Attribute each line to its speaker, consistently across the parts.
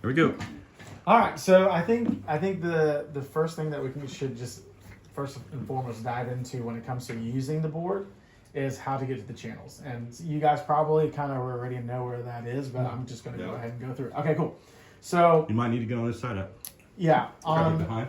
Speaker 1: Here we go.
Speaker 2: All right, so I think the first thing that we should just first and foremost dive into when it comes to using the board is how to get to the channels. And you guys probably kind of already know where that is, but I'm just going to go ahead and go through it. Okay, cool. So
Speaker 1: you might need to get on this side up.
Speaker 2: Yeah,
Speaker 1: Behind.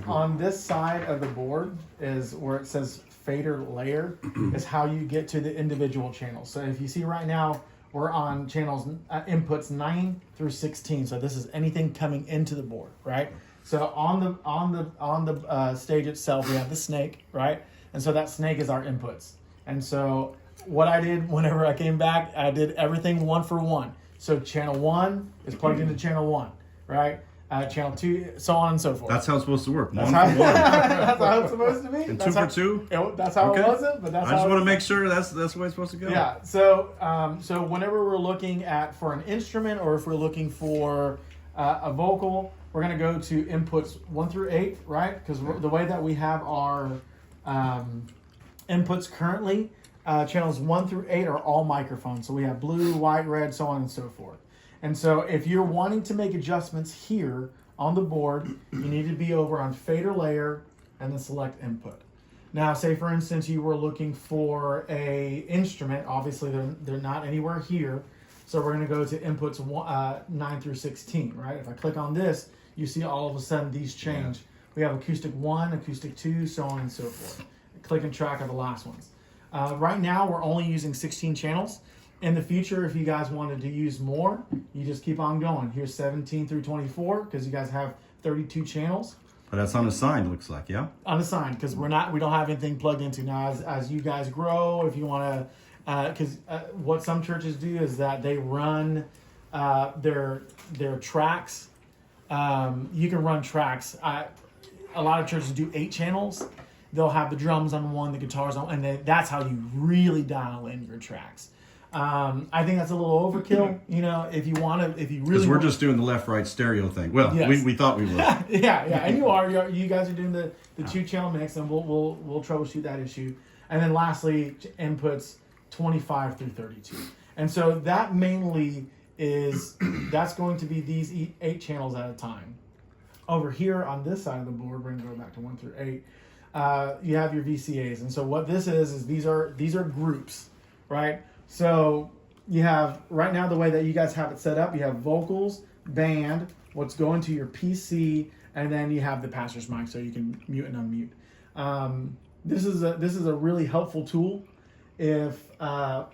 Speaker 2: on this side of the board is where it says fader layer is how you get to the individual channels. So if you see right now, we're on channels inputs 9 through 16. So this is anything coming into the board, right? So on the stage itself, we have the snake, right? And so that snake is our inputs. And so what I did whenever I came back, I did everything one for one. So channel 1 is plugged into channel 1, right? Channel 2, so on and so forth.
Speaker 1: That's how it's supposed to work. One for
Speaker 2: That's
Speaker 1: one.
Speaker 2: That's how it's supposed to be.
Speaker 1: And
Speaker 2: That's
Speaker 1: two
Speaker 2: how,
Speaker 1: for two?
Speaker 2: That's how
Speaker 1: Okay.
Speaker 2: it wasn't, but that's
Speaker 1: I
Speaker 2: how
Speaker 1: just
Speaker 2: it
Speaker 1: want to
Speaker 2: was.
Speaker 1: make sure that's the way it's supposed to go.
Speaker 2: Yeah. So whenever we're looking at for an instrument, or if we're looking for a vocal, we're going to go to inputs 1 through 8, right? Because the way that we have our inputs currently, channels 1 through 8 are all microphones. So we have blue, white, red, so on and so forth. And so if you're wanting to make adjustments here on the board, you need to be over on fader layer and then select input. Now, say for instance, you were looking for a instrument. Obviously, they're not anywhere here. So we're going to go to inputs 9 through 16, right? If I click on this, you see all of a sudden these change. Yeah. We have acoustic 1, acoustic 2, so on and so forth. Click and track of the last ones. Right now, we're only using 16 channels. In the future, if you guys wanted to use more, you just keep on going. Here's 17 through 24 because you guys have 32 channels.
Speaker 1: But that's unassigned, looks like, yeah?
Speaker 2: Unassigned because we don't have anything plugged into. Now, as you guys grow, if you want to, because what some churches do is that they run their tracks. You can run tracks. A lot of churches do 8 channels. They'll have the drums on one, the guitars on, and that's how you really dial in your tracks. I think that's a little overkill, if you want to, if you really
Speaker 1: Because we're just doing the left-right stereo thing. Well, yes. we thought we were.
Speaker 2: yeah, and you guys are doing the 2-channel mix, and we'll troubleshoot that issue. And then lastly, inputs 25 through 32. And so that mainly that's going to be these 8 channels at a time. Over here on this side of the board, we're going to go back to 1 through 8. You have your VCAs, and so what this is these are groups, right? So you have, right now, the way that you guys have it set up, you have vocals, band, what's going to your PC, and then you have the pastor's mic so you can mute and unmute. This is a really helpful tool if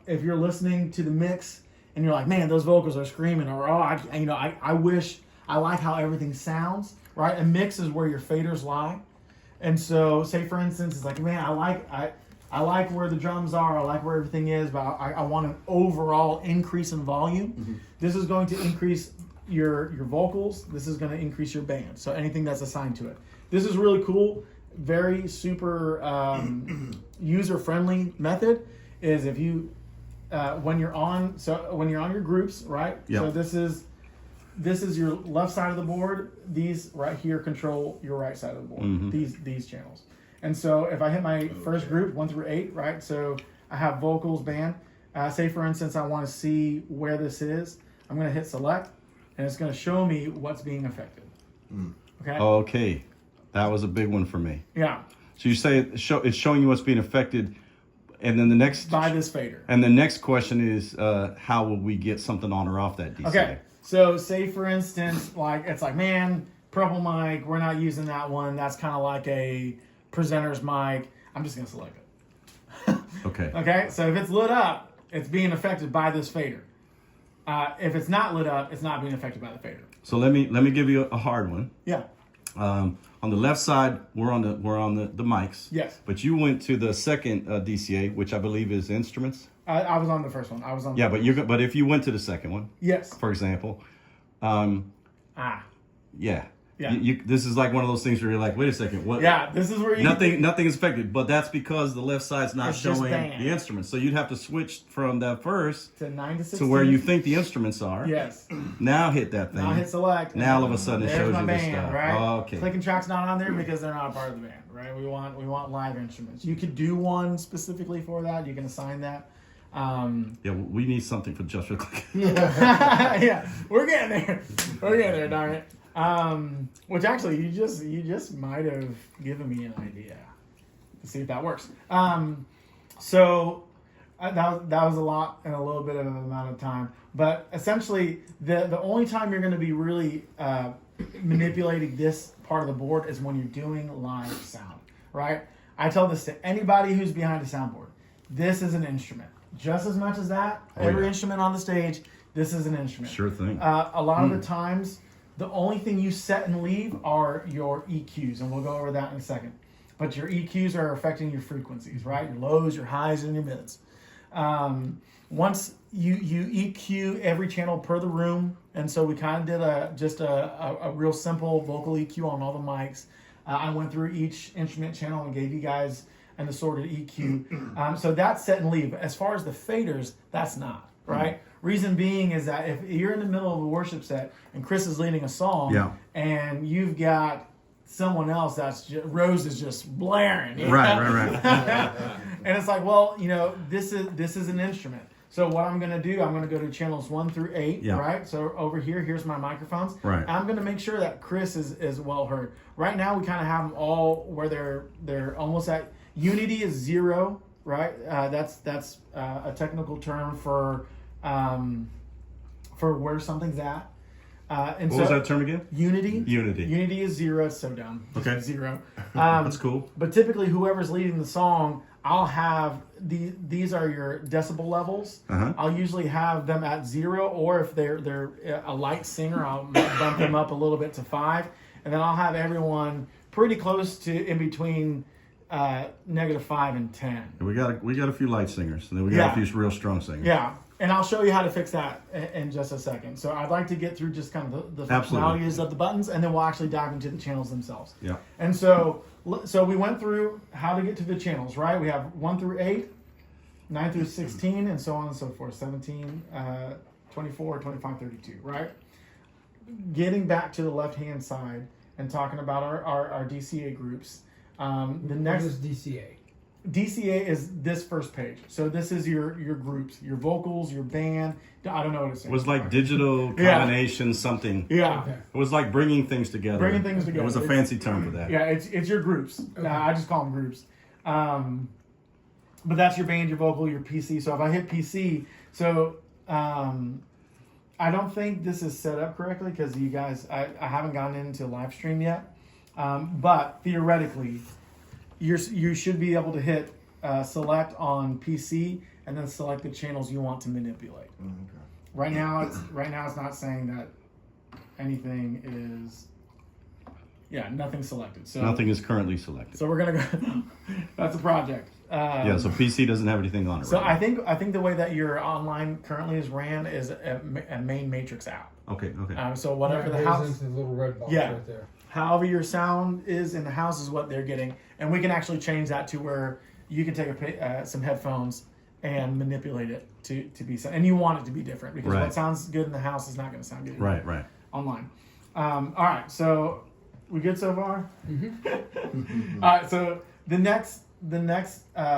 Speaker 2: you're listening to the mix and you're like, man, those vocals are screaming, or I wish I like how everything sounds, right? A mix is where your faders lie. And so, say for instance, it's like, man, I like where the drums are, I like where everything is, but I want an overall increase in volume. Mm-hmm. This is going to increase your vocals. This is going to increase your band. So anything that's assigned to it. This is really cool. Very super user-friendly method is if you when you're on your groups, right?
Speaker 1: Yep.
Speaker 2: So this is your left side of the board. These right here control your right side of the board. Mm-hmm. These channels. And so if I hit my first group, 1 through 8, right? So I have vocals, band. Say for instance, I want to see where this is. I'm going to hit select, and it's going to show me what's being affected. Okay.
Speaker 1: Okay, that was a big one for me.
Speaker 2: Yeah.
Speaker 1: So you say it's showing you what's being affected, and then the next
Speaker 2: by this fader.
Speaker 1: And the next question is, how will we get something on or off that DCA?
Speaker 2: Okay. So say for instance, it's like, man, purple mic, we're not using that one. That's kind of like a presenter's mic. I'm just going to select it.
Speaker 1: Okay.
Speaker 2: Okay. So if it's lit up, it's being affected by this fader. If it's not lit up, it's not being affected by the fader.
Speaker 1: So let me give you a hard one.
Speaker 2: Yeah.
Speaker 1: On the left side, we're on the mics.
Speaker 2: Yes.
Speaker 1: But you went to the second DCA, which I believe is instruments.
Speaker 2: I was on the first one.
Speaker 1: But if you went to the second one,
Speaker 2: yes.
Speaker 1: For example, yeah.
Speaker 2: Yeah.
Speaker 1: This is like one of those things where you're like, wait a second, what?
Speaker 2: Yeah, this is where you
Speaker 1: nothing is affected, but that's because the left side's not showing the instruments. So you'd have to switch from that first
Speaker 2: to 9 to 16
Speaker 1: to where you think the instruments are.
Speaker 2: Yes.
Speaker 1: Now hit that thing.
Speaker 2: Now hit select.
Speaker 1: Now all of a sudden it shows you
Speaker 2: band,
Speaker 1: this stuff.
Speaker 2: Right?
Speaker 1: Oh, okay.
Speaker 2: Click and track's not on there because they're not a part of the band, right? We want live instruments. You could do one specifically for that. You can assign that.
Speaker 1: Yeah, we need something for just for click.
Speaker 2: Yeah, we're getting there. We're getting there, darn it. Which actually, you just might have given me an idea to see if that works. So that was a lot in a little bit of an amount of time. But essentially, the only time you're going to be really manipulating this part of the board is when you're doing live sound, right? I tell this to anybody who's behind a soundboard. This is an instrument. Just as much as that, every instrument on the stage, this is an instrument.
Speaker 1: Sure thing.
Speaker 2: A lot of the times, the only thing you set and leave are your EQs, and we'll go over that in a second. But your EQs are affecting your frequencies, right? Your lows, your highs, and your mids. Once you EQ every channel per the room, and so we kind of did just a real simple vocal EQ on all the mics. I went through each instrument channel and gave you guys an assorted EQ. So that's set and leave. As far as the faders, that's not, right? Reason being is that if you're in the middle of a worship set and Chris is leading a song and you've got someone else Rose is just blaring.
Speaker 1: Right.
Speaker 2: And it's like, well, this is an instrument. So what I'm going to do, I'm going to go to channels 1 through 8, right? So over here's my microphones.
Speaker 1: Right.
Speaker 2: I'm going to make sure that Chris is well heard. Right now, we kind of have them all where they're almost at unity is 0, right? That's a technical term for where something's at. And
Speaker 1: what was that term again?
Speaker 2: Unity.
Speaker 1: Unity.
Speaker 2: Unity is 0. It's so dumb.
Speaker 1: Okay.
Speaker 2: 0.
Speaker 1: That's cool.
Speaker 2: But typically, whoever's leading the song, I'll have these are your decibel levels. I'll usually have them at 0, or if they're a light singer, I'll bump them up a little bit to 5, and then I'll have everyone pretty close to in between -5 and 10.
Speaker 1: We got a few light singers, and then we got a few real strong singers.
Speaker 2: Yeah. And I'll show you how to fix that in just a second. So I'd like to get through just kind of the functionalities of the buttons, and then we'll actually dive into the channels themselves.
Speaker 1: Yeah.
Speaker 2: And so we went through how to get to the channels, right? We have 1 through 8, 9 through 16, and so on and so forth. 17, 24, 25, 32, right? Getting back to the left-hand side and talking about our DCA groups.
Speaker 3: What is DCA?
Speaker 2: DCA is this first page. So this is your groups, your vocals, your band. I don't know what it's saying.
Speaker 1: It was like digital combination something.
Speaker 2: Yeah.
Speaker 3: Okay.
Speaker 1: It was like bringing things together. It was a fancy term for that.
Speaker 2: Yeah, it's your groups.
Speaker 3: Okay.
Speaker 2: I just call them groups. But that's your band, your vocal, your PC. So if I hit PC, I don't think this is set up correctly because you guys, I haven't gotten into live stream yet. But theoretically, you should be able to hit select on PC and then select the channels you want to manipulate.
Speaker 4: Okay.
Speaker 2: Right now it's not saying that anything is. Yeah, nothing's selected. So
Speaker 1: Nothing is currently selected.
Speaker 2: So we're gonna go. That's a project.
Speaker 1: So PC doesn't have anything on it.
Speaker 2: So
Speaker 1: right
Speaker 2: I think the way that your online currently is ran is a main matrix app.
Speaker 1: Okay.
Speaker 2: So whatever the
Speaker 3: goes
Speaker 2: house.
Speaker 3: into the little red box
Speaker 2: Yeah.
Speaker 3: right there.
Speaker 2: However your sound is in the house is what they're getting, and we can actually change that to where you can take some headphones and manipulate it to be, and you want it to be different because
Speaker 1: Right.
Speaker 2: what sounds good in the house is not going to sound good
Speaker 1: Right.
Speaker 2: online. All right, so we good so far? Mm-hmm. All right, so the next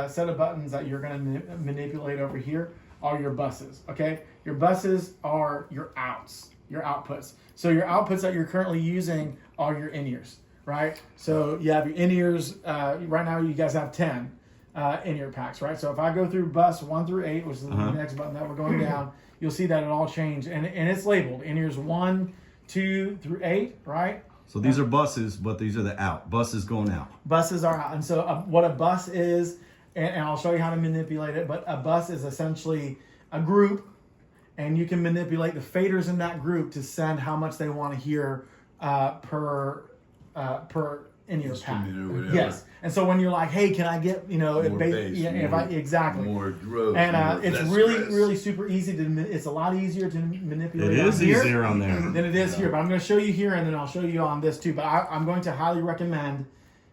Speaker 2: set of buttons that you're going to manipulate over here are your buses. Okay, your buses are your outs. Your outputs. So your outputs that you're currently using are your in-ears, right? So you have your in-ears, right now you guys have 10 in-ear packs, right? So if I go through bus 1 through 8, which is the next button that we're going down, you'll see that it all changed. And it's labeled in-ears 1, 2 through 8, right?
Speaker 1: So these are buses, but these are the out. Buses going out.
Speaker 2: Buses are out. And so what a bus is, and I'll show you how to manipulate it, but a bus is essentially a group, and you can manipulate the faders in that group to send how much they want to hear per in-ear pack.
Speaker 4: Instrument or whatever.
Speaker 2: Yes, and so when you're like, "Hey, can I get
Speaker 4: More bass,
Speaker 2: exactly."
Speaker 4: more drove,
Speaker 2: And it's
Speaker 4: less
Speaker 2: really
Speaker 4: stress.
Speaker 2: really super easy to. It's a lot easier to manipulate.
Speaker 1: It is
Speaker 2: on here
Speaker 1: easier on there.
Speaker 2: than it is here. But I'm going to show you here, and then I'll show you on this too. But I'm going to highly recommend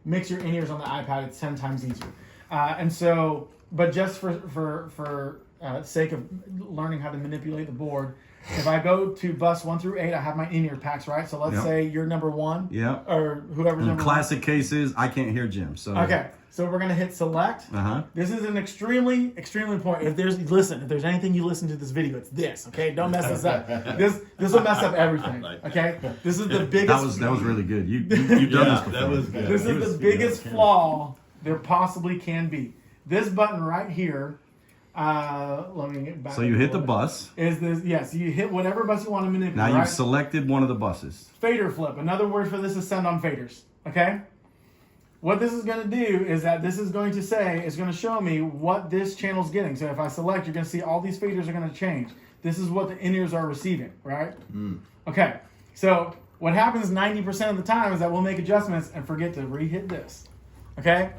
Speaker 2: mix your in-ears on the iPad. It's 10 times easier. And so, but just for sake of learning how to manipulate the board, if I go to bus 1 through 8, I have my in-ear packs, right? So let's say you're number 1.
Speaker 1: Yeah.
Speaker 2: Or whoever's number 1.
Speaker 1: Classic cases, I can't hear Jim. So
Speaker 2: okay. So we're gonna hit select. This is an extremely important. If there's anything you listen to this video, it's this. Okay, don't mess this up. This will mess up everything. Okay, this is the biggest.
Speaker 1: That was really good. You've done this before.
Speaker 4: That was good.
Speaker 2: This is the biggest flaw there possibly can be. This button right here. Let me get back.
Speaker 1: So you hit the bus.
Speaker 2: Is this? Yes, you hit whatever bus you want to manipulate.
Speaker 1: Now
Speaker 2: right?
Speaker 1: you've selected one of the buses.
Speaker 2: Fader flip. Another word for this is send on faders. Okay. What this is going to do is that this is going to show me what this channel's getting. So if I select, you're going to see all these faders are going to change. This is what the in-ears are receiving, right? Okay. So what happens 90% of the time is that we'll make adjustments and forget to re-hit this. Okay?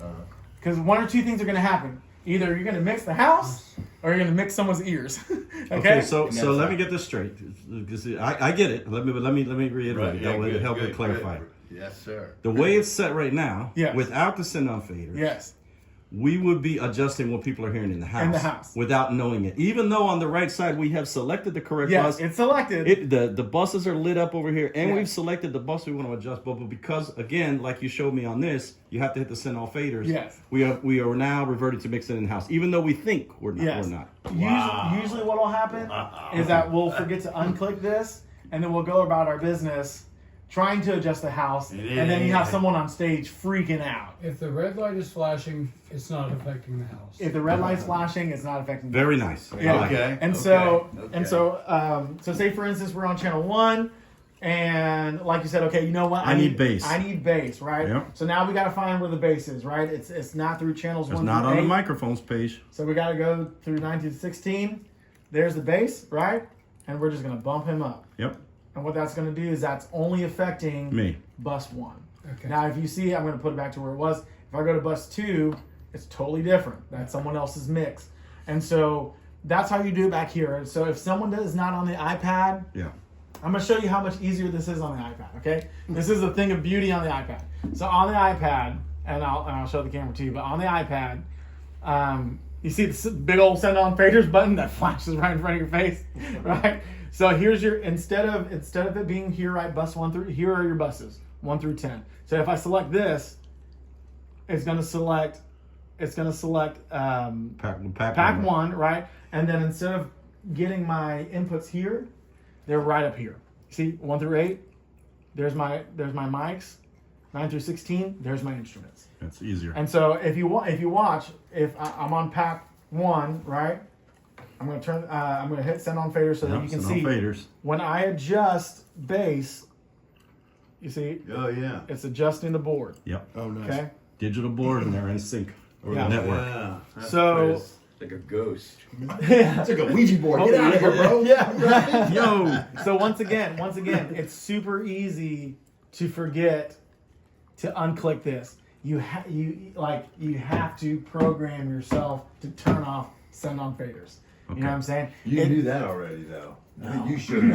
Speaker 2: Because one or two things are going to happen. Either you're going to mix the house or you're going to mix someone's ears. Okay?
Speaker 1: So let me get this straight. I get it. Let me reiterate. That will help me clarify.
Speaker 4: Yes, sir.
Speaker 1: The way it's set right now,
Speaker 2: Yes.
Speaker 1: without the send-on faders,
Speaker 2: Yes.
Speaker 1: we would be adjusting what people are hearing in the house.
Speaker 2: In the house.
Speaker 1: Without knowing it. Even though on the right side we have selected the correct
Speaker 2: Yes,
Speaker 1: bus.
Speaker 2: it's selected.
Speaker 1: The buses are lit up over here, and
Speaker 2: Yes.
Speaker 1: we've selected the bus we want to adjust. But because, again, like you showed me on this, you have to hit the send-on faders.
Speaker 2: Yes.
Speaker 1: We are now reverted to mixing in-house, even though we think we're not.
Speaker 2: Yes.
Speaker 1: We're not.
Speaker 2: Usually what will happen is that we'll forget to unclick this, and then we'll go about our business trying to adjust the house, and then you have someone on stage freaking out.
Speaker 3: If the red light is flashing, it's not affecting the house.
Speaker 2: If the red light's flashing, it's not affecting.
Speaker 1: Very nice.
Speaker 2: Yeah.
Speaker 4: Okay.
Speaker 2: And so say for instance we're on channel 1, and like you said, okay, you know what?
Speaker 1: I need bass.
Speaker 2: I need bass, right?
Speaker 1: Yep.
Speaker 2: So now we got to find where the bass is, right? It's not through channels
Speaker 1: It's
Speaker 2: 1
Speaker 1: not
Speaker 2: through
Speaker 1: on
Speaker 2: 8.
Speaker 1: the microphones page.
Speaker 2: So we got to go through 9 to 16. There's the bass, right? And we're just gonna bump him up.
Speaker 1: Yep.
Speaker 2: And what that's going to do is that's only affecting
Speaker 1: Me.
Speaker 2: bus 1.
Speaker 3: Okay.
Speaker 2: Now, if you see, I'm going to put it back to where it was. If I go to bus 2, it's totally different. That's someone else's mix. And so that's how you do it back here. And so if someone is not on the iPad,
Speaker 1: Yeah.
Speaker 2: I'm going to show you how much easier this is on the iPad, okay? This is a thing of beauty on the iPad. So on the iPad, and I'll show the camera too, but on the iPad, you see this big old send on faders button that flashes right in front of your face, right? So here's your instead of it being here, right, bus 1 through, here are your buses 1 through 10. So if I select this, it's going to select pack 1, right? And then instead of getting my inputs here, they're right up here. See, 1 through 8, there's my mics. 9 through 16, there's my instruments.
Speaker 1: That's easier.
Speaker 2: And so if you watch, if I'm on pack 1, right? I'm gonna hit send on fader so that you can see
Speaker 1: faders.
Speaker 2: when I adjust bass. You see,
Speaker 4: Oh, yeah.
Speaker 2: it's adjusting the board.
Speaker 1: Yep.
Speaker 4: Oh, nice.
Speaker 2: Okay.
Speaker 1: Digital board, and they're in sync over
Speaker 2: Yeah.
Speaker 1: the network.
Speaker 4: Yeah. That's
Speaker 2: So-
Speaker 4: crazy. Like a ghost.
Speaker 2: Yeah.
Speaker 4: It's like a Ouija board. Get out of here, bro.
Speaker 2: Yeah.
Speaker 1: Yo.
Speaker 2: So once again, it's super easy to forget to unclick this. You have to program yourself to turn off send on faders. You know what I'm saying?
Speaker 4: You knew that already, though. I think you showed it.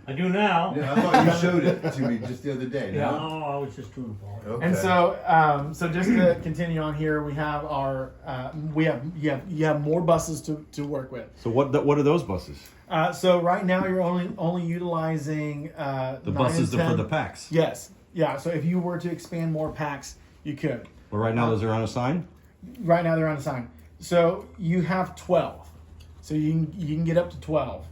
Speaker 5: I do now.
Speaker 4: Yeah, I thought you showed it to me just the other day.
Speaker 2: Yeah.
Speaker 4: No?
Speaker 5: No, I was just too involved.
Speaker 4: Okay.
Speaker 2: And so just to continue on here, we have our you have more buses to work with.
Speaker 1: So what are those buses?
Speaker 2: So right now you're only utilizing
Speaker 1: The buses are for the packs.
Speaker 2: Yes, yeah. So if you were to expand more packs, you could.
Speaker 1: But right now those are unassigned.
Speaker 2: Right now they're unassigned. So you have 12. So you can get up to 12.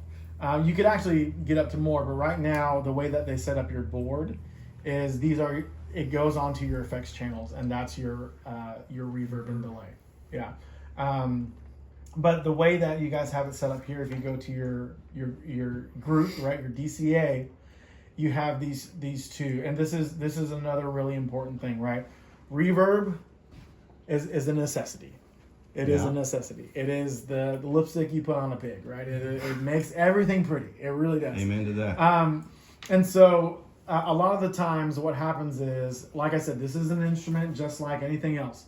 Speaker 2: You could actually get up to more, but right now the way that they set up your board is it goes onto your effects channels, and that's your reverb and delay. Yeah. But the way that you guys have it set up here, if you go to your group, right, your DCA, you have these two, and this is another really important thing, right? Reverb is a necessity. It is a necessity. It is the lipstick you put on a pig, right? It makes everything pretty. It really does.
Speaker 1: Amen to that.
Speaker 2: And so a lot of the times what happens is, like I said, this is an instrument just like anything else.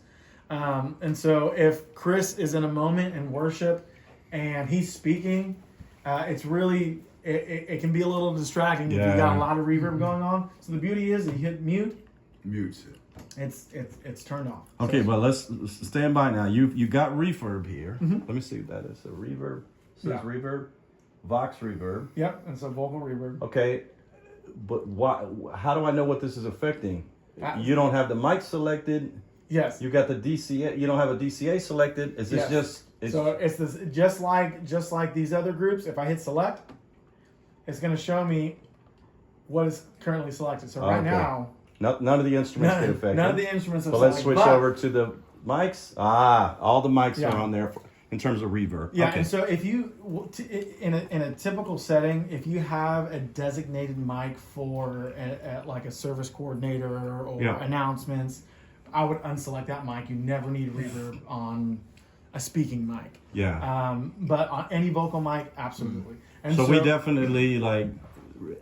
Speaker 2: And so if Chris is in a moment in worship and he's speaking, it's really, it can be a little distracting if you got a lot of reverb going on. So the beauty is you hit mute,
Speaker 4: Mutes it.
Speaker 2: it's turned off.
Speaker 1: Okay, but let's stand by now. You got reverb here. Let me see what that is. So reverb. It says
Speaker 2: Yeah.
Speaker 1: reverb. Vox reverb.
Speaker 2: Yep, and so vocal reverb.
Speaker 1: Okay, but why? How do I know what this is affecting? You don't have the mic selected.
Speaker 2: Yes.
Speaker 1: You got the DCA. You don't have a DCA selected. Is this just?
Speaker 2: So it's this just like these other groups. If I hit select, it's going to show me what is currently selected. So right now,
Speaker 1: none of the instruments get affected.
Speaker 2: None of the instruments are
Speaker 1: selected. So let's switch over to the mics. All the mics are on there in terms of reverb.
Speaker 2: Yeah,
Speaker 1: okay.
Speaker 2: and so if you in a typical setting, if you have a designated mic for like a service coordinator or announcements, I would unselect that mic. You never need reverb on a speaking mic.
Speaker 1: Yeah.
Speaker 2: But on any vocal mic, absolutely. And
Speaker 1: so we definitely, like,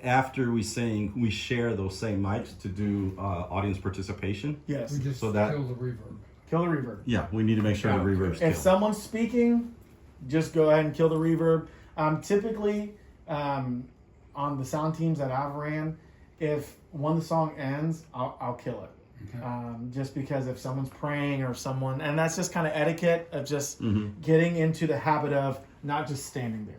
Speaker 1: after we sing, we share those same mics to do audience participation.
Speaker 2: Yes.
Speaker 3: We just
Speaker 1: So that-
Speaker 3: kill the reverb.
Speaker 2: Kill the reverb.
Speaker 1: Yeah, we need to make sure the reverb's
Speaker 2: If
Speaker 1: killed.
Speaker 2: someone's speaking, just go ahead and kill the reverb. Typically, on the sound teams that I've ran, if the song ends, I'll kill it.
Speaker 3: Okay.
Speaker 2: Just because if someone's praying or someone, and that's just kind of etiquette of just getting into the habit of not just standing there.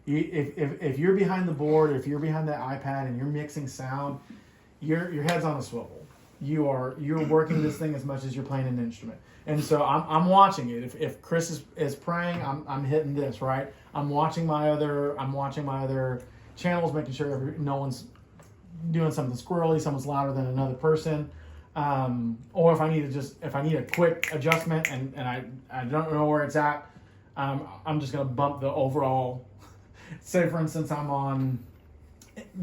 Speaker 2: If you're behind the board, if you're behind that iPad and you're mixing sound, your head's on a swivel. You're working this thing as much as you're playing an instrument. And so I'm watching it. If Chris is praying, I'm hitting this, right. I'm watching my other channels, making sure no one's doing something squirrely, someone's louder than another person. Or if I need a quick adjustment and I don't know where it's at, I'm just gonna bump the overall. Say for instance, I'm on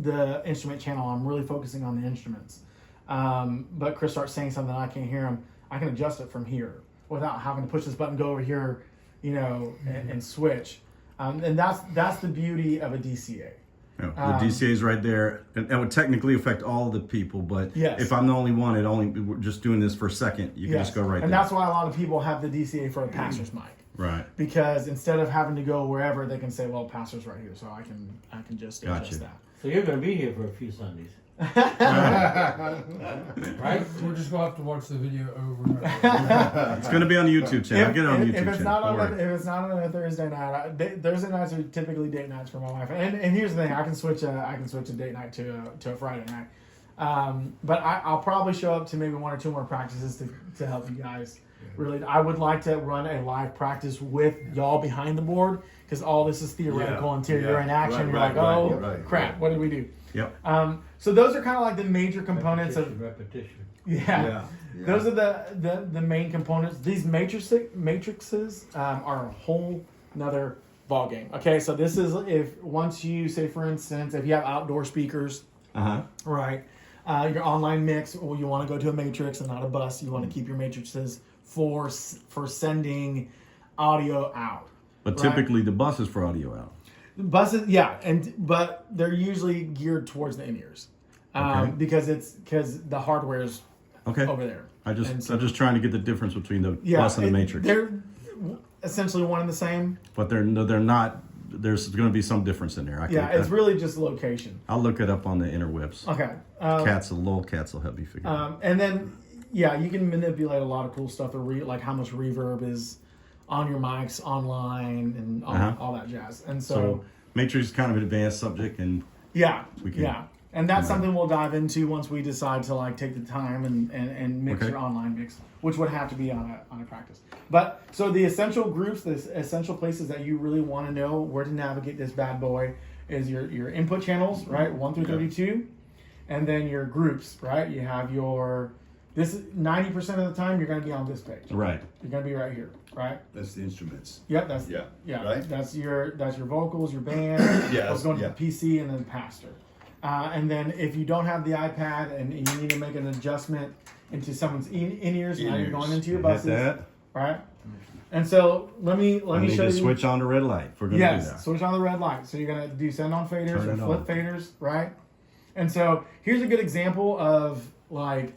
Speaker 2: the instrument channel. I'm really focusing on the instruments. But Chris starts saying something I can't hear him. I can adjust it from here without having to push this button, go over here, and switch. And that's the beauty of a DCA.
Speaker 1: Yeah, the DCA is right there, and that would technically affect all the people. But
Speaker 2: Yes.
Speaker 1: if I'm the only one, we're just doing this for a second. You can just go right there.
Speaker 2: And that's why a lot of people have the DCA for a pastor's mic.
Speaker 1: Right.
Speaker 2: Because instead of having to go wherever, they can say, "Well, pastor's right here, so I can just
Speaker 1: Gotcha.
Speaker 2: adjust that."
Speaker 5: So you're going to be here for a few Sundays.
Speaker 3: Right? We're just going to have to watch the video over and over.
Speaker 1: It's going to be on the YouTube channel. Get it on the YouTube
Speaker 2: If it's
Speaker 1: channel.
Speaker 2: not
Speaker 1: Don't
Speaker 2: if
Speaker 1: worry.
Speaker 2: it's not on a Thursday night, Thursday nights are typically date nights for my wife. And here's the thing: I can switch a date night to a Friday night. But I'll probably show up to maybe one or two more practices to help you guys. Really, I would like to run a live practice with y'all behind the board because all this is theoretical until you're in action. You're like, oh crap, what did we do?
Speaker 1: Yep.
Speaker 2: So those are kind of like the major components of
Speaker 5: repetition.
Speaker 2: Yeah. Those are the main components. These matrices are a whole nother ball game. Okay, so this is once you say, for instance, if you have outdoor speakers, right, your online mix, or you want to go to a matrix and not a bus, you want to keep your matrices for sending audio out.
Speaker 1: But typically the bus is for audio out.
Speaker 2: Buses, but they're usually geared towards the in-ears because the hardware is over there.
Speaker 1: I'm just trying to get the difference between the bus and the matrix.
Speaker 2: They're essentially one and the same.
Speaker 1: But they're not. There's going to be some difference in there.
Speaker 2: It's really just location.
Speaker 1: I'll look it up on the interwebs.
Speaker 2: Okay.
Speaker 1: Cats will help you figure it out.
Speaker 2: And then you can manipulate a lot of cool stuff, like how much reverb is on your mics, online, and all that jazz. And so
Speaker 1: matrix is kind of an advanced subject, and
Speaker 2: and that's something we'll dive into once we decide to like take the time and mix your online mix, which would have to be on a practice. But so the essential groups, the essential places that you really want to know where to navigate this bad boy is your input channels, right, 1 through 32, and then your groups, right. You have this is 90% of the time you're going to be on this page,
Speaker 1: right.
Speaker 2: You're going to be right here, right.
Speaker 4: That's the instruments.
Speaker 2: Yep,
Speaker 4: right.
Speaker 2: That's your vocals, your band. It's going to the PC and then pastor. And then if you don't have the iPad and you need to make an adjustment into someone's in-ears, now you're going into your buses, right? And so let me show you.
Speaker 1: Switch on the red light. If we're going to do that.
Speaker 2: Switch on the red light. So you're going to do send on faders
Speaker 1: Turn
Speaker 2: or
Speaker 1: it
Speaker 2: flip
Speaker 1: on.
Speaker 2: faders, right? And so here's a good example of like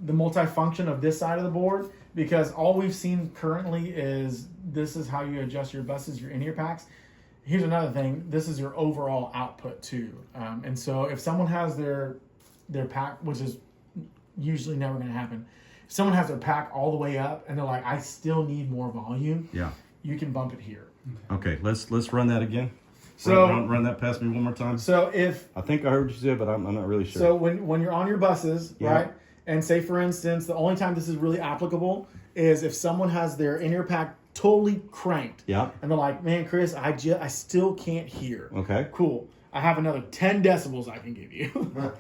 Speaker 2: the multifunction of this side of the board, because all we've seen currently is this is how you adjust your buses, your in-ear packs. Here's another thing. This is your overall output too. And so if someone has their pack, which is usually never going to happen, if someone has their pack all the way up and they're like, I still need more volume.
Speaker 1: Yeah.
Speaker 2: You can bump it here.
Speaker 1: Okay. Let's run that again.
Speaker 2: So
Speaker 1: run that past me one more time.
Speaker 2: so if
Speaker 1: I think I heard you say, but I'm not really sure.
Speaker 2: so when you're on your buses,
Speaker 1: Yeah.
Speaker 2: right? And say for instance, the only time this is really applicable is if someone has their in-ear pack totally cranked.
Speaker 1: Yeah.
Speaker 2: And they're like, man, Chris, I still can't hear.
Speaker 1: Okay.
Speaker 2: Cool. I have another 10 decibels I can give you.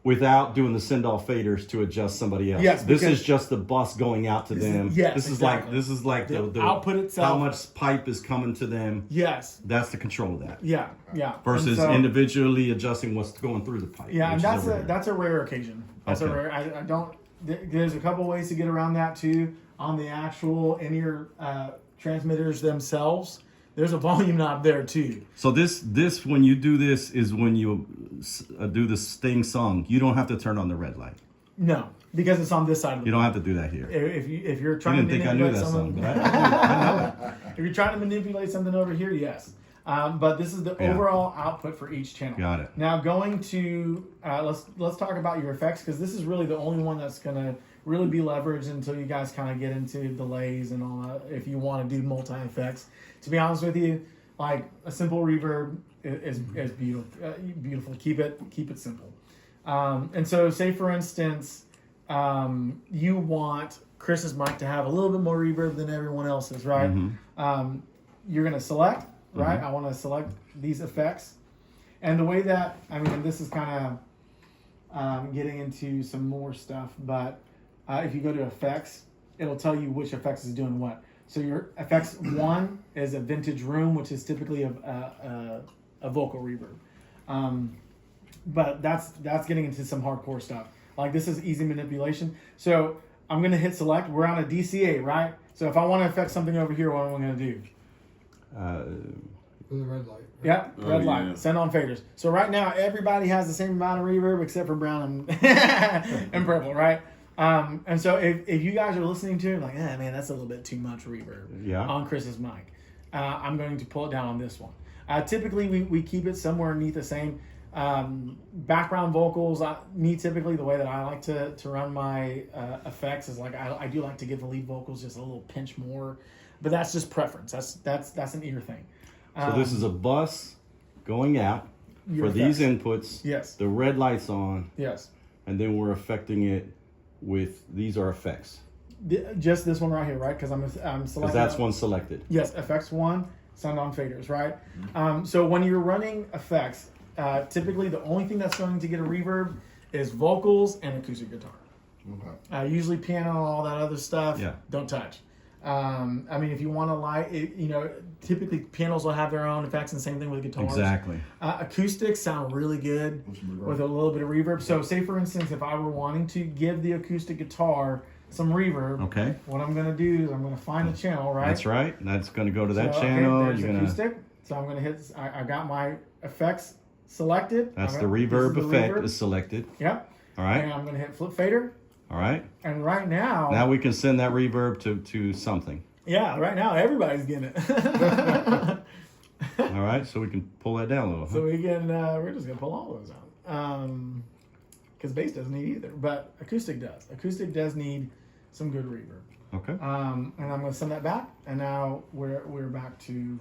Speaker 1: Without doing the send-off faders to adjust somebody else.
Speaker 2: Yes,
Speaker 1: this
Speaker 2: because-
Speaker 1: is just the bus going out to them.
Speaker 2: yes,
Speaker 1: this is
Speaker 2: exactly.
Speaker 1: like
Speaker 2: The output itself.
Speaker 1: How much pipe is coming to them.
Speaker 2: Yes.
Speaker 1: That's the control of that.
Speaker 2: Yeah.
Speaker 1: Versus
Speaker 2: And so-
Speaker 1: individually adjusting what's going through the pipe.
Speaker 2: Yeah, and
Speaker 1: which is
Speaker 2: that's
Speaker 1: over
Speaker 2: a
Speaker 1: here.
Speaker 2: that's a rare occasion. That's a
Speaker 1: Okay.
Speaker 2: rare. I don't. There's a couple ways to get around that too. On the actual in-ear transmitters themselves, there's a volume knob there too.
Speaker 1: So this when you do this is when you do the Sting song. You don't have to turn on the red light.
Speaker 2: No, because it's on this side of the.
Speaker 1: You don't have to do that here.
Speaker 2: If you're
Speaker 1: I
Speaker 2: trying
Speaker 1: didn't
Speaker 2: to
Speaker 1: think I knew
Speaker 2: manipulate
Speaker 1: that song,
Speaker 2: something,
Speaker 1: but I know it.
Speaker 2: if you're trying to manipulate something over here, yes. But this is the
Speaker 1: Yeah.
Speaker 2: overall output for each channel.
Speaker 1: Got it.
Speaker 2: Now going to let's talk about your effects, because this is really the only one that's gonna really be leveraged until you guys kind of get into delays and all that. If you want to do multi effects, to be honest with you, like a simple reverb is beautiful. Beautiful. Keep it simple. And so, say for instance, you want Chris's mic to have a little bit more reverb than everyone else's, right? You're gonna select, right? I want to select these effects, and the way that this is kind of getting into some more stuff, but if you go to effects, it'll tell you which effects is doing what. So your effects 1 is a vintage room, which is typically a vocal reverb. But that's getting into some hardcore stuff. Like this is easy manipulation. So I'm gonna hit select. We're on a DCA, right? So if I want to affect something over here, what am I gonna do?
Speaker 3: With a red light.
Speaker 2: Yeah,
Speaker 4: Oh,
Speaker 2: red light.
Speaker 4: yeah.
Speaker 2: Send on faders. So right now everybody has the same amount of reverb except for brown and, and purple, right? And so if you guys are listening to it, like, man, that's a little bit too much reverb on Chris's mic. I'm going to pull it down on this one. Typically, we keep it somewhere underneath the same. Background vocals, me typically, the way that I like to run my effects is like I do like to give the lead vocals just a little pinch more, but that's just preference. That's an ear thing.
Speaker 1: So this is a bus going out
Speaker 2: Your
Speaker 1: for these
Speaker 2: effects.
Speaker 1: inputs.
Speaker 2: Yes.
Speaker 1: The red light's on,
Speaker 2: Yes.
Speaker 1: and then we're affecting it with these are effects
Speaker 2: Just this one right here, right? Because I'm
Speaker 1: because
Speaker 2: selecting.
Speaker 1: that's one selected.
Speaker 2: Yes, effects 1, sound on faders, right? So when you're running effects, typically the only thing that's going to get a reverb is vocals and acoustic guitar.
Speaker 4: Okay.
Speaker 2: Usually piano and all that other stuff,
Speaker 1: Yeah.
Speaker 2: don't touch. If you want to light, typically pianos will have their own effects, and same thing with guitars.
Speaker 1: Exactly.
Speaker 2: Acoustics sound really good with a little bit of reverb. So say for instance, if I were wanting to give the acoustic guitar some reverb,
Speaker 1: Okay.
Speaker 2: what I'm going to do is I'm going to find the channel, right?
Speaker 1: That's right. That's going to go to that
Speaker 2: So,
Speaker 1: channel.
Speaker 2: there's
Speaker 1: You're gonna.
Speaker 2: acoustic. So I'm going to hit. I got my effects selected.
Speaker 1: That's
Speaker 2: I'm
Speaker 1: the
Speaker 2: gonna-
Speaker 1: reverb
Speaker 2: this is the
Speaker 1: effect
Speaker 2: reverb.
Speaker 1: is selected.
Speaker 2: Yep.
Speaker 1: All right.
Speaker 2: And I'm going to hit flip fader.
Speaker 1: All right.
Speaker 2: And right now,
Speaker 1: Now we can send that reverb to something.
Speaker 2: yeah, right now everybody's getting it.
Speaker 1: All right. So we can pull that down a little. Huh?
Speaker 2: So we can. We're just going to pull all those out. Because bass doesn't need either, but acoustic does. Acoustic does need some good reverb.
Speaker 1: Okay.
Speaker 2: And I'm going to send that back, and now we're back to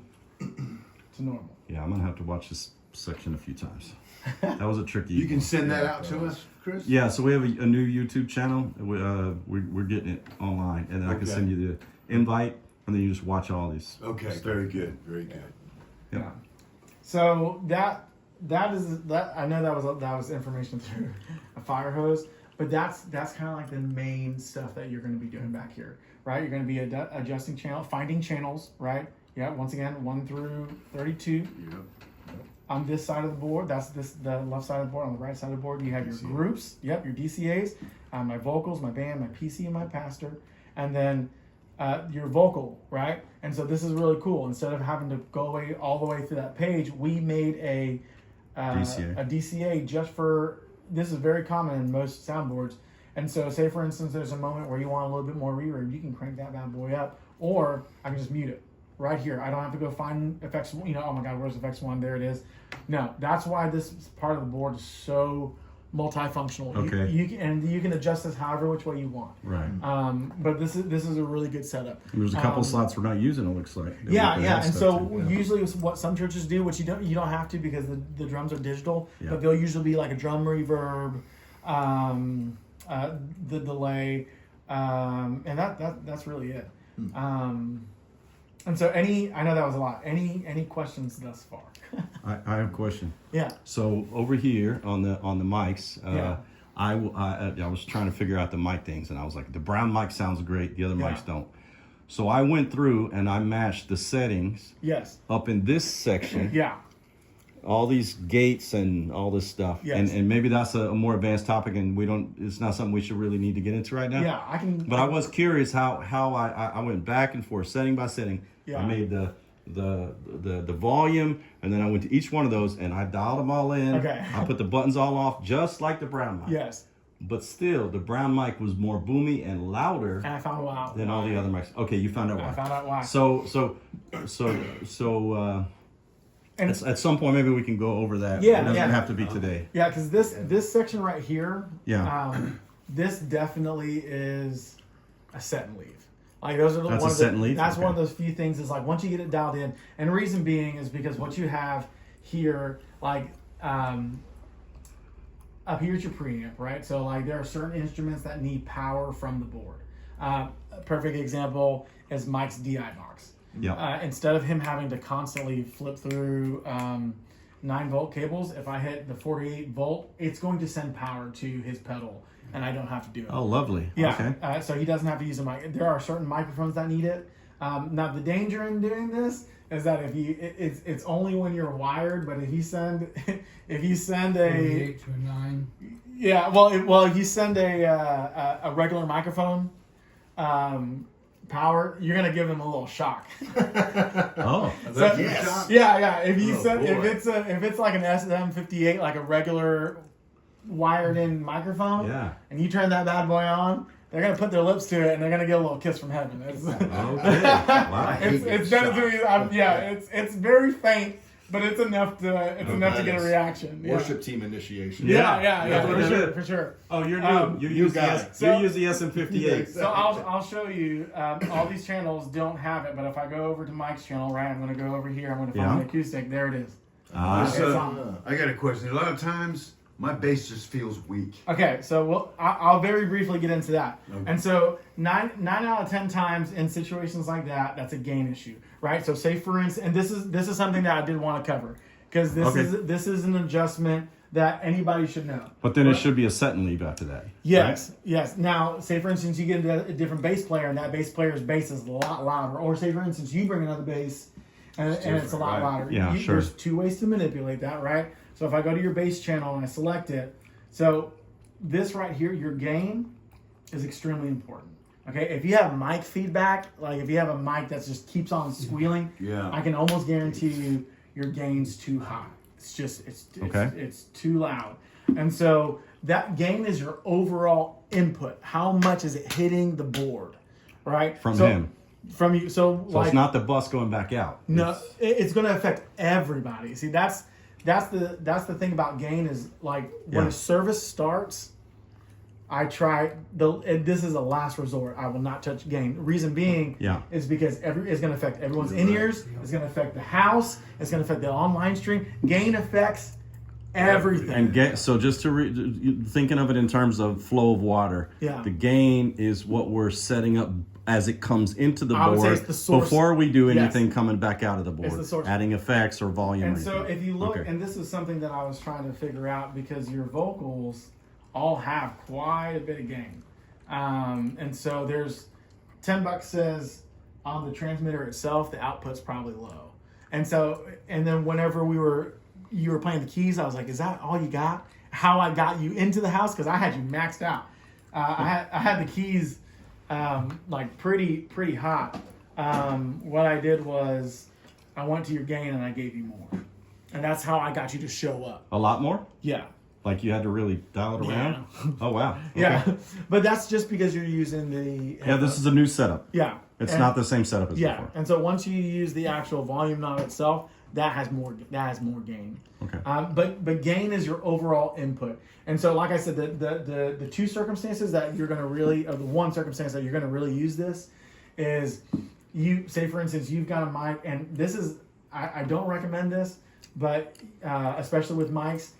Speaker 2: normal.
Speaker 1: Yeah, I'm gonna have to watch this section a few times. That was a tricky.
Speaker 4: You can send that out to us, Chris?
Speaker 1: Yeah, so we have a new YouTube channel. We're getting it online, and then I can
Speaker 4: Okay.
Speaker 1: send you the invite, and then you just watch all these.
Speaker 4: Okay, very good, very good.
Speaker 1: Yeah.
Speaker 2: So that is that. I know that was information through a fire hose, but that's kind of like the main stuff that you're going to be doing back here, right? You're going to be adjusting channel, finding channels, right? Yeah. Once again, 1 through 32.
Speaker 4: Yep.
Speaker 2: On this side of the board, that's the left side of the board. On the right side of the board, you have your groups. Yep, your DCAs, my vocals, my band, my PC, and my pastor, and then your vocal, right? And so this is really cool. Instead of having to go away all the way through that page, we made a DCA just for. This is very common in most soundboards. And so, say for instance, there's a moment where you want a little bit more reverb, you can crank that bad boy up, or I can just mute it. Right here. I don't have to go find effects, oh my God, where's effects 1? There it is. No, that's why this part of the board is so multifunctional.
Speaker 1: Okay.
Speaker 2: You can adjust this however which way you want.
Speaker 1: Right.
Speaker 2: But this is a really good setup.
Speaker 1: There's a couple slots we're not using. It looks like.
Speaker 2: Yeah,
Speaker 1: We could
Speaker 2: yeah,
Speaker 1: add
Speaker 2: and
Speaker 1: stuff
Speaker 2: so
Speaker 1: to, yeah.
Speaker 2: usually it's what some churches do, which you don't have to because the drums are digital,
Speaker 1: Yeah.
Speaker 2: but they'll usually be like a drum reverb, the delay, and that's really it. And so I know that was a lot. Any questions thus far?
Speaker 1: I have a question.
Speaker 2: Yeah.
Speaker 1: So over here on the mics,
Speaker 2: Yeah.
Speaker 1: I was trying to figure out the mic things, and I was like, the brown mic sounds great, the other
Speaker 2: Yeah.
Speaker 1: mics don't. So I went through and I matched the settings
Speaker 2: Yes.
Speaker 1: up in this section,
Speaker 2: Yeah.
Speaker 1: all these gates and all this stuff.
Speaker 2: Yes.
Speaker 1: And maybe that's a more advanced topic, and it's not something we should really need to get into right now.
Speaker 2: Yeah. I can.
Speaker 1: But I was curious how I went back and forth, setting by setting.
Speaker 2: Yeah.
Speaker 1: I made the volume, and then I went to each one of those and I dialed them all in.
Speaker 2: Okay.
Speaker 1: I put the buttons all off, just like the brown mic.
Speaker 2: Yes.
Speaker 1: But still, the brown mic was more boomy and louder
Speaker 2: And I found out
Speaker 1: than all the other mics. Okay, you found out why.
Speaker 2: I found out why.
Speaker 1: So
Speaker 2: And
Speaker 1: at some point maybe we can go over that.
Speaker 2: Yeah,
Speaker 1: It doesn't
Speaker 2: yeah.
Speaker 1: have to be today.
Speaker 2: yeah, because this section right here,
Speaker 1: Yeah.
Speaker 2: this definitely is a set and leave. Like those are
Speaker 1: That's
Speaker 2: one
Speaker 1: a
Speaker 2: of
Speaker 1: set
Speaker 2: the,
Speaker 1: and leave?
Speaker 2: That's one of
Speaker 1: Okay.
Speaker 2: those few things is like once you get it dialed in, and the reason being is because what you have here, like up here's your preamp, right? So like there are certain instruments that need power from the board. A perfect example is Mike's DI box.
Speaker 1: Yeah.
Speaker 2: Instead of him having to constantly flip through 9-volt cables, if I hit the 48 volt, it's going to send power to his pedal, and I don't have to do it.
Speaker 1: Oh, lovely.
Speaker 2: Yeah.
Speaker 1: Okay.
Speaker 2: So he doesn't have to use a mic. There are certain microphones that need it. Now the danger in doing this is that it's only when you're wired. But if you send a
Speaker 3: 8 to a 9.
Speaker 2: yeah, well if you send a regular microphone power, you're gonna give them a little shock.
Speaker 1: Oh.
Speaker 2: So,
Speaker 4: Yes.
Speaker 2: yeah. If you
Speaker 4: Oh,
Speaker 2: send
Speaker 4: boy.
Speaker 2: if it's like an SM58, like a regular wired in microphone,
Speaker 1: Yeah.
Speaker 2: and you turn that bad boy on, they're gonna put their lips to it and they're gonna get a little kiss from heaven. It's,
Speaker 1: Okay. Wow.
Speaker 2: it's done to me. It's very faint, but it's enough to get a
Speaker 4: Nice.
Speaker 2: reaction. Yeah.
Speaker 4: Worship team initiation.
Speaker 2: Yeah,
Speaker 1: Yeah.
Speaker 2: for sure.
Speaker 1: Oh, you're new.
Speaker 2: Um,
Speaker 1: you
Speaker 4: you
Speaker 1: use
Speaker 4: got
Speaker 1: the
Speaker 4: it.
Speaker 2: So-
Speaker 1: you use the SM58.
Speaker 2: So I'll show you. All these channels don't have it, but if I go over to Mike's channel, right, I'm gonna go over here. I'm gonna find
Speaker 1: Yeah.
Speaker 2: the acoustic. There it is.
Speaker 1: Ah.
Speaker 2: It's on.
Speaker 4: I got a question. A lot of times, my bass just feels weak.
Speaker 2: Okay, so I'll very briefly get into that.
Speaker 4: Okay.
Speaker 2: And so nine out of 10 times in situations like that, that's a gain issue, right? So say for instance, and this is something that I did want to cover because this is an adjustment that anybody should know.
Speaker 1: But then it should be a set and leave after that.
Speaker 2: Yes, yes. Now, say for instance, you get into a different bass player, and that bass player's bass is a lot louder. Or say for instance, you bring another bass, and it's a lot
Speaker 4: right?
Speaker 2: louder.
Speaker 1: Yeah, sure.
Speaker 2: There's two ways to manipulate that, right? So if I go to your bass channel and I select it, so this right here, your gain, is extremely important. Okay, if you have mic feedback, like if you have a mic that just keeps on squealing,
Speaker 4: Yeah.
Speaker 2: I can almost guarantee you your gain's too high. It's too loud. And so that gain is your overall input. How much is it hitting the board, right?
Speaker 1: From
Speaker 2: So-
Speaker 1: him.
Speaker 2: From you. So
Speaker 1: So
Speaker 2: like,
Speaker 1: it's not the bus going back out.
Speaker 2: no,
Speaker 1: It's-
Speaker 2: it's going to affect everybody. See, that's the thing about gain is like when
Speaker 1: Yeah.
Speaker 2: a service starts, I try and this is a last resort. I will not touch gain. Reason being,
Speaker 1: Yeah.
Speaker 2: is because it's going to affect everyone's in-ears. It's going to affect the house. It's going to affect the online stream. Gain affects everything.
Speaker 1: And so just to thinking of it in terms of flow of water,
Speaker 2: Yeah.
Speaker 1: the gain is what we're setting up as it comes into the
Speaker 2: I would say
Speaker 1: board
Speaker 2: it's the source.
Speaker 1: before we do
Speaker 2: Yes.
Speaker 1: anything coming back out of the board,
Speaker 2: It's the source.
Speaker 1: adding effects or volume.
Speaker 2: And
Speaker 1: or
Speaker 2: so
Speaker 1: anything.
Speaker 2: if you look,
Speaker 1: Okay.
Speaker 2: and this is something that I was trying to figure out because your vocals all have quite a bit of gain. And so there's $10 says on the transmitter itself, the output's probably low. And so, and then whenever you were playing the keys, I was like, is that all you got? How I got you into the house? Cause I had you maxed out. I had the keys, like pretty hot. What I did was I went to your gain and I gave you more. And that's how I got you to show up.
Speaker 1: A lot more?
Speaker 2: Yeah.
Speaker 1: Like you had to really dial it around? Oh, wow. Okay.
Speaker 2: Yeah. But that's just because you're using the.
Speaker 1: Yeah, this is a new setup.
Speaker 2: Yeah.
Speaker 1: It's
Speaker 2: And-
Speaker 1: not the same setup as
Speaker 2: Yeah.
Speaker 1: before.
Speaker 2: And so once you use the actual volume knob itself, that has more gain.
Speaker 1: Okay.
Speaker 2: But gain is your overall input. And so, like I said, the two circumstances that you're going to really, or the one circumstance that you're going to really use this is, you say, for instance, you've got a mic, and this is, I don't recommend this, but especially with mics,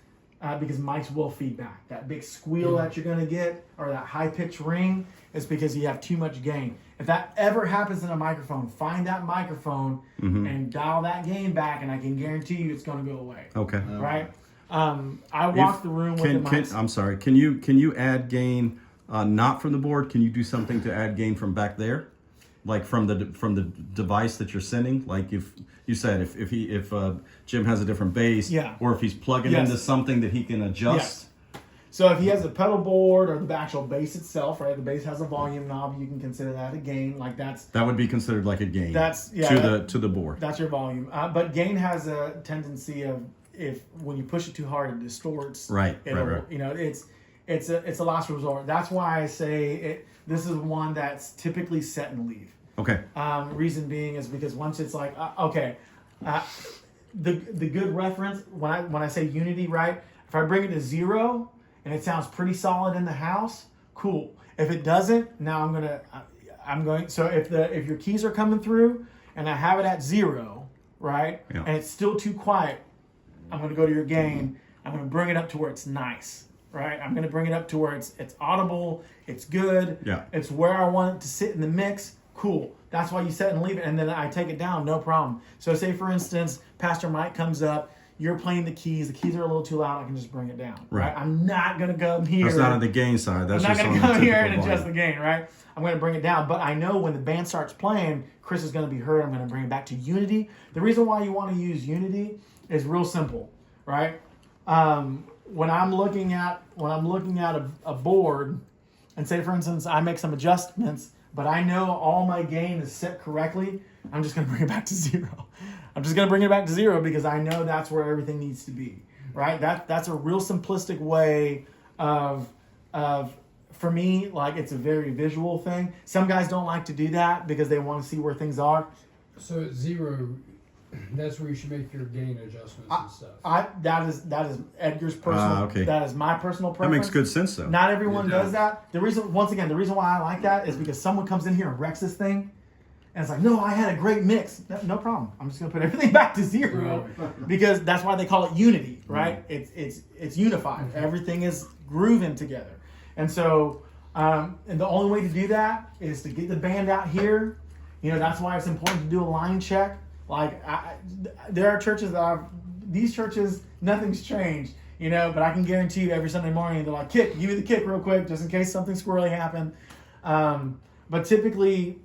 Speaker 2: because mics will feedback. That big squeal that you're going to get, or that high-pitched ring, is because you have too much gain. If that ever happens in a microphone, find that microphone and dial that gain back, and I can guarantee you it's going to go away.
Speaker 1: Okay.
Speaker 2: Right? I walked the room with the mics.
Speaker 1: I'm sorry. Can you add gain not from the board? Can you do something to add gain from back there, like from the device that you're sending? Like if you said if Jim has a different bass,
Speaker 2: Yeah.
Speaker 1: or if he's plugging
Speaker 2: Yes.
Speaker 1: into something that he can adjust.
Speaker 2: Yes. So if he has a pedal board or the actual bass itself, right? The bass has a volume knob. You can consider that a gain. Like
Speaker 1: That would be considered like a gain. To the board.
Speaker 2: That's your volume. But gain has a tendency of, if when you push it too hard, it distorts.
Speaker 1: Right.
Speaker 2: You know, it's a last resort. That's why I say this is one that's typically set and leave.
Speaker 1: Okay.
Speaker 2: Reason being is because once it's like the good reference, when I say unity, right? If I bring it to 0 and it sounds pretty solid in the house, cool. If it doesn't, now I'm going. So if your keys are coming through and I have it at 0, right,
Speaker 1: Yeah.
Speaker 2: and it's still too quiet, I'm going to go to your gain. I'm going to bring it up to where it's nice, right? I'm going to bring it up to where it's audible, it's good,
Speaker 1: Yeah.
Speaker 2: it's where I want it to sit in the mix. Cool. That's why you set and leave it, and then I take it down, no problem. So say, for instance, Pastor Mike comes up, you're playing the keys are a little too loud, I can just bring it down.
Speaker 1: Right.
Speaker 2: I'm not going to come here.
Speaker 1: That's not on the gain side. That's
Speaker 2: I'm not
Speaker 1: just
Speaker 2: going
Speaker 1: on
Speaker 2: to
Speaker 1: the
Speaker 2: come here
Speaker 1: typical
Speaker 2: and adjust
Speaker 1: volume.
Speaker 2: the gain, right? I'm going to bring it down. But I know when the band starts playing, Chris is going to be heard. I'm going to bring it back to unity. The reason why you want to use unity is real simple, right? When I'm looking at a board, and say, for instance, I make some adjustments, but I know all my gain is set correctly, I'm just going to bring it back to 0. I'm just going to bring it back to 0 because I know that's where everything needs to be, right? That's a real simplistic way of for me, like, it's a very visual thing. Some guys don't like to do that because they want to see where things are.
Speaker 3: So at 0, that's where you should make your gain adjustments and stuff.
Speaker 2: That is Edgar's personal.
Speaker 1: Okay.
Speaker 2: That is my personal
Speaker 1: That
Speaker 2: preference.
Speaker 1: makes good sense, though.
Speaker 2: Not everyone
Speaker 4: It
Speaker 2: does
Speaker 4: does.
Speaker 2: that. The reason why I like that is because someone comes in here and wrecks this thing, and it's like, no, I had a great mix. No problem. I'm just gonna put everything back to 0 because that's why they call it unity, right? It's unified. Everything is grooving together, and so and the only way to do that is to get the band out here. You know, that's why it's important to do a line check. Like, there are churches these churches, nothing's changed, you know, but I can guarantee you every Sunday morning they're like, give me the kick real quick, just in case something squirrely happened. But typically,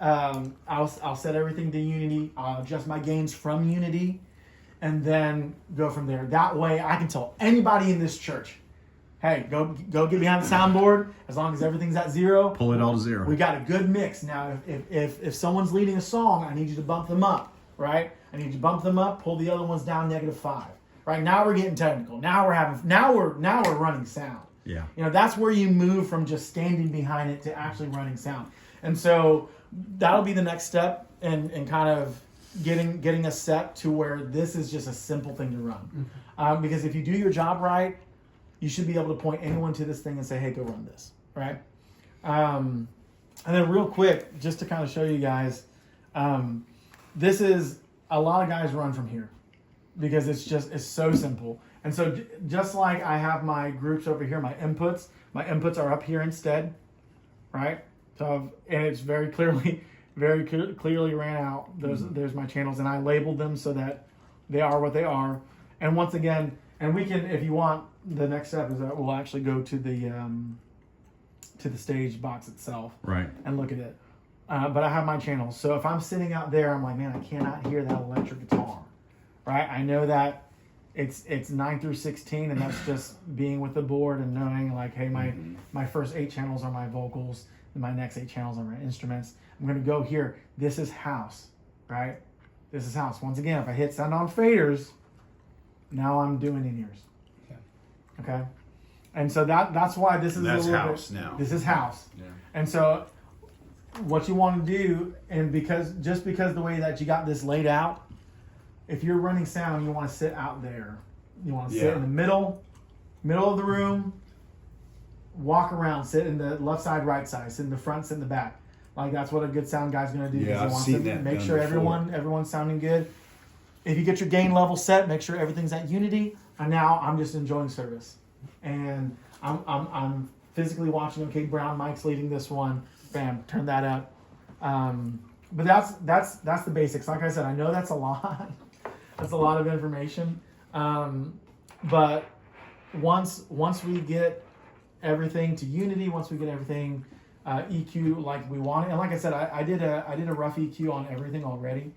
Speaker 2: I'll set everything to unity. I'll adjust my gains from unity, and then go from there. That way, I can tell anybody in this church, hey, go get behind the soundboard. As long as everything's at 0,
Speaker 1: Pull it all to 0.
Speaker 2: we got a good mix. Now, if someone's leading a song, I need you to bump them up, right? I need you to bump them up, pull the other ones down -5. Right now we're getting technical. Now we're running sound.
Speaker 1: Yeah.
Speaker 2: You know, that's where you move from just standing behind it to actually running sound. And so that'll be the next step in kind of getting us set to where this is just a simple thing to run. Because if you do your job right, you should be able to point anyone to this thing and say, hey, go run this, right? And then real quick, just to kind of show you guys, this is, a lot of guys run from here because it's so simple. And so just like I have my groups over here, my inputs are up here instead, right? So, and it's very clearly ran out. There's my channels, and I labeled them so that they are what they are. And once again, and we can, if you want, the next step is that we'll actually go to the stage box itself,
Speaker 1: Right.
Speaker 2: and look at it. But I have my channels. So if I'm sitting out there, I'm like, man, I cannot hear that electric guitar, right? I know that it's 9 through 16, and that's just being with the board and knowing, like, hey, my first 8 channels are my vocals, and my next 8 channels are my instruments. I'm going to go here. This is house, right? This is house. Once again, if I hit send on faders, now I'm doing in-ears. Okay? And so that's why this is
Speaker 4: That's
Speaker 2: a little
Speaker 4: house
Speaker 2: bit,
Speaker 4: now.
Speaker 2: This is house.
Speaker 4: Yeah.
Speaker 2: And so what you want to do, and because the way that you got this laid out, if you're running sound, you want to sit out there. You want to sit
Speaker 4: Yeah.
Speaker 2: in the middle of the room. Walk around, sit in the left side, right side, sit in the front, sit in the back. Like that's what a good sound guy's gonna do.
Speaker 4: Yeah,
Speaker 2: He
Speaker 4: I've
Speaker 2: wants
Speaker 4: seen
Speaker 2: to
Speaker 4: that
Speaker 2: make
Speaker 4: done
Speaker 2: sure
Speaker 4: before.
Speaker 2: everyone's sounding good. If you get your gain level set, make sure everything's at unity. And now I'm just enjoying service, and I'm physically watching. Okay, Brown Mike's leading this one. Bam, turn that up. But that's the basics. Like I said, I know that's a lot. That's a lot of information. But once we get everything to unity, once we get everything EQ like we want it, and like I said, I did a rough EQ on everything already.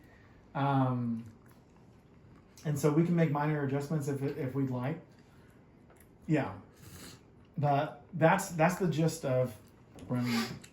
Speaker 2: And so we can make minor adjustments if we'd like. Yeah, but that's the gist of running.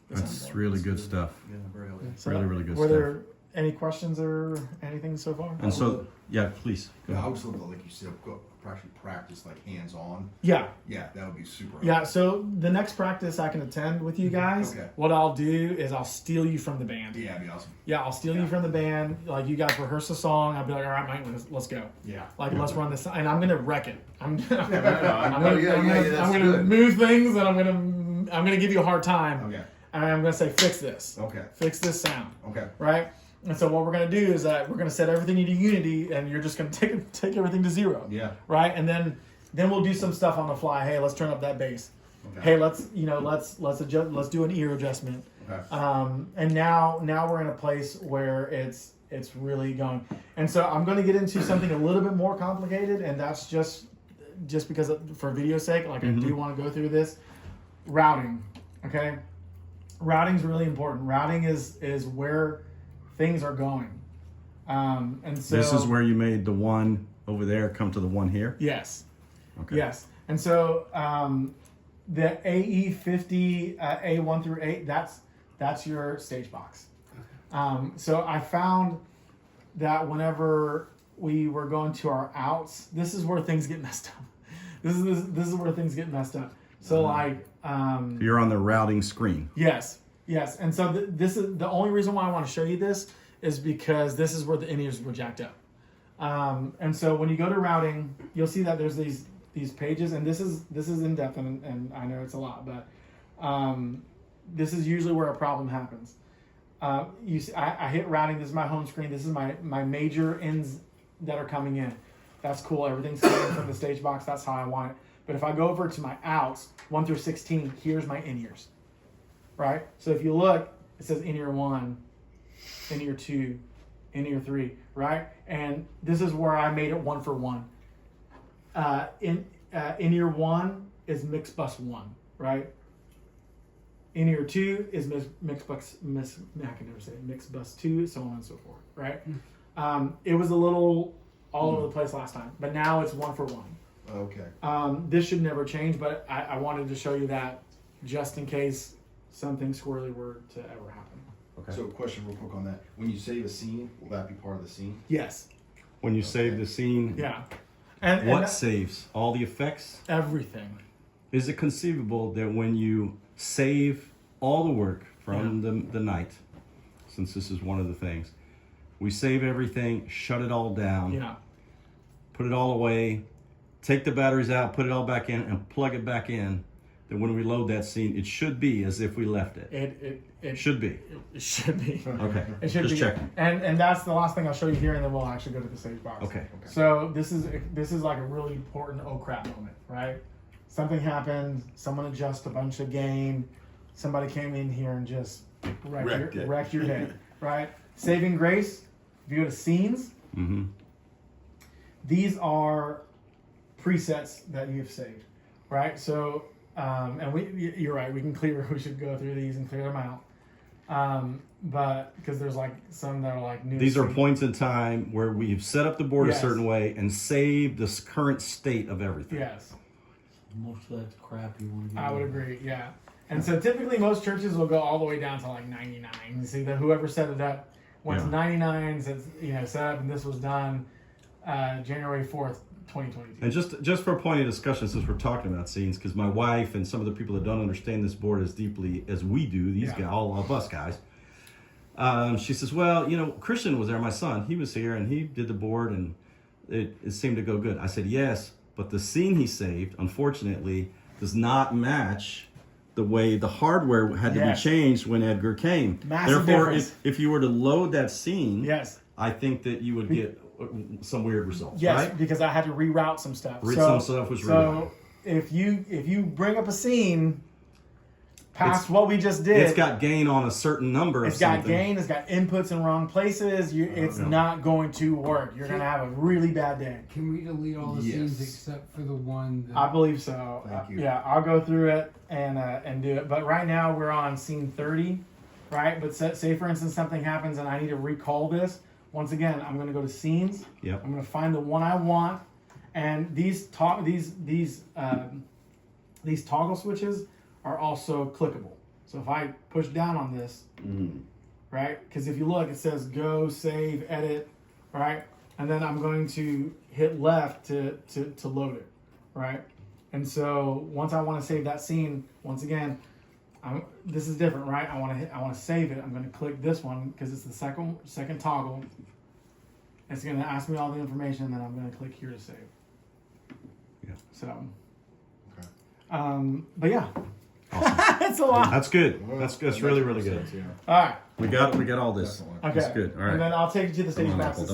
Speaker 2: The
Speaker 1: That's
Speaker 2: soundboard.
Speaker 1: really good stuff.
Speaker 4: Yeah, really.
Speaker 2: So,
Speaker 1: really, really good
Speaker 2: Were
Speaker 1: stuff.
Speaker 2: there any questions or anything so far?
Speaker 1: And so, yeah, please. Go
Speaker 4: Yeah, I
Speaker 1: ahead.
Speaker 4: was looking, like you said, go actually practice like hands on.
Speaker 2: Yeah,
Speaker 4: Yeah, that would be super.
Speaker 2: yeah. So the next practice I can attend with you guys,
Speaker 4: Okay.
Speaker 2: what I'll do is I'll steal you from the band.
Speaker 4: Yeah, that'd be awesome.
Speaker 2: Yeah, I'll steal you from the band. Like you guys rehearse a song, I'll be like, all right, Mike, let's go.
Speaker 4: Yeah.
Speaker 2: Like let's run this, and I'm gonna wreck it. I'm
Speaker 4: yeah, that's
Speaker 2: gonna
Speaker 4: good.
Speaker 2: move things, and I'm gonna give you a hard time,
Speaker 4: Okay.
Speaker 2: and I'm gonna say fix this,
Speaker 4: Okay.
Speaker 2: fix this sound,
Speaker 4: Okay.
Speaker 2: right? And so what we're gonna do is that we're gonna set everything into unity, and you're just gonna take everything to zero,
Speaker 4: Yeah.
Speaker 2: right? And then we'll do some stuff on the fly. Hey, let's turn up that bass.
Speaker 4: Okay.
Speaker 2: Hey, let's adjust. Let's do an ear adjustment.
Speaker 4: Okay.
Speaker 2: And now we're in a place where it's really going. And so I'm going to get into something a little bit more complicated, and that's just because for video's sake, like I do want to go through this. Routing, okay? Routing's really important. Routing is where things are going. And so
Speaker 1: This is where you made the one over there come to the one here.
Speaker 2: yes.
Speaker 1: Okay.
Speaker 2: Yes, and so the AE50 A1 through 8, that's your stage box. So I found that whenever we were going to our outs, this is where things get messed up. This is where things get messed up. So like
Speaker 1: You're on the routing screen.
Speaker 2: yes, and so this is the only reason why I want to show you this is because this is where the in-ears were jacked up. And so when you go to routing, you'll see that there's these pages, and this is in depth, and I know it's a lot, but this is usually where a problem happens. You see, I hit routing. This is my home screen. This is my major ins that are coming in. That's cool. Everything's coming from the stage box. That's how I want it. But if I go over to my outs, 1 through 16, here's my in-ears, right? So if you look, it says in-ear 1, in-ear 2, in-ear 3, right? And this is where I made it 1 for 1. In-ear 1 is mix bus 1, right? In-ear 2 is mix bus, I can never say it, mix bus 2, so on and so forth, right? It was a little all over the place last time, but now it's 1 for 1.
Speaker 4: Okay.
Speaker 2: This should never change, but I wanted to show you that just in case something squirrely were to ever happen.
Speaker 1: Okay.
Speaker 4: So, question real quick on that: when you save a scene, will that be part of the scene?
Speaker 2: Yes.
Speaker 1: When you save the scene,
Speaker 2: Yeah. And
Speaker 1: what
Speaker 2: that-
Speaker 1: saves? All the effects?
Speaker 2: everything.
Speaker 1: Is it conceivable that when you save all the work from the night, since this is one of the things, we save everything, shut it all down,
Speaker 2: Yeah.
Speaker 1: put it all away, take the batteries out, put it all back in, and plug it back in, then when we load that scene, it should be as if we left it.
Speaker 2: It
Speaker 1: Should be.
Speaker 2: It should be.
Speaker 1: Okay.
Speaker 2: It should
Speaker 1: Just
Speaker 2: be.
Speaker 1: checking.
Speaker 2: And that's the last thing I'll show you here, and then we'll actually go to the stage box.
Speaker 1: Okay.
Speaker 2: So this is like a really important oh crap moment, right? Something happened. Someone adjusted a bunch of gain. Somebody came in here and just wrecked your day, right? Saving grace. If you go to scenes,
Speaker 1: Mm-hmm.
Speaker 2: these are presets that you've saved, right? So, and you're right. We should go through these and clear them out. But because there's like some that are like new.
Speaker 1: These are
Speaker 2: scene-
Speaker 1: points in time where we've set up the board
Speaker 2: Yes.
Speaker 1: a certain way and saved this current state of everything.
Speaker 2: Yes.
Speaker 5: Most of that's crap you want to get
Speaker 2: I would
Speaker 5: rid of.
Speaker 2: agree, yeah. And so typically most churches will go all the way down to like 99. You see that whoever set it up went to
Speaker 1: Yeah.
Speaker 2: 99, says, set up, and this was done January 4th, 2022.
Speaker 1: And just for a point of discussion, since we're talking about scenes, because my wife and some of the people that don't understand this board as deeply as we do, these
Speaker 2: Yeah.
Speaker 1: guys, all of us guys, She says, well, you know, Christian was there, my son. He was here and he did the board and it seemed to go good. I said, yes, but the scene he saved, unfortunately, does not match the way the hardware had to
Speaker 2: Yes.
Speaker 1: be changed when Edgar came.
Speaker 2: Massive
Speaker 1: Therefore,
Speaker 2: difference.
Speaker 1: if you were to load that scene,
Speaker 2: Yes.
Speaker 1: I think that you would get some weird results,
Speaker 2: Yes,
Speaker 1: right?
Speaker 2: because I had to reroute some stuff.
Speaker 1: Some stuff was
Speaker 2: so if you bring up a scene past what we just did,
Speaker 1: It's got gain on a certain number of
Speaker 2: it's got
Speaker 1: something.
Speaker 2: gain, it's got inputs in wrong places. It's
Speaker 1: no.
Speaker 2: not going to work. You're gonna have a really bad day.
Speaker 3: Can we delete all the
Speaker 4: Yes.
Speaker 3: scenes except for the one that
Speaker 2: I believe so.
Speaker 4: Thank you.
Speaker 2: Yeah, I'll go through it and do it. But right now we're on scene 30, right? But say for instance something happens and I need to recall this. Once again, I'm going to go to scenes.
Speaker 1: Yep.
Speaker 2: I'm going to find the one I want, and these toggle switches are also clickable. So if I push down on this, right? Because if you look, it says go, save, edit, right? And then I'm going to hit left to load it, right? And so once I want to save that scene, once again, this is different, right? I want to save it. I'm going to click this one because it's the second toggle. It's going to ask me all the information, and then I'm going to click here to save.
Speaker 1: Yeah.
Speaker 2: So,
Speaker 4: Okay.
Speaker 2: but yeah, it's a lot.
Speaker 1: That's good.
Speaker 4: Well,
Speaker 1: That's
Speaker 4: that
Speaker 1: really
Speaker 4: makes
Speaker 1: really good.
Speaker 4: sense, yeah.
Speaker 2: All right.
Speaker 1: We got all this.
Speaker 4: Definitely.
Speaker 2: Okay.
Speaker 1: That's good. All right.
Speaker 2: And then I'll take you to the stage
Speaker 1: Come on,
Speaker 2: maps.
Speaker 1: Apple,
Speaker 2: and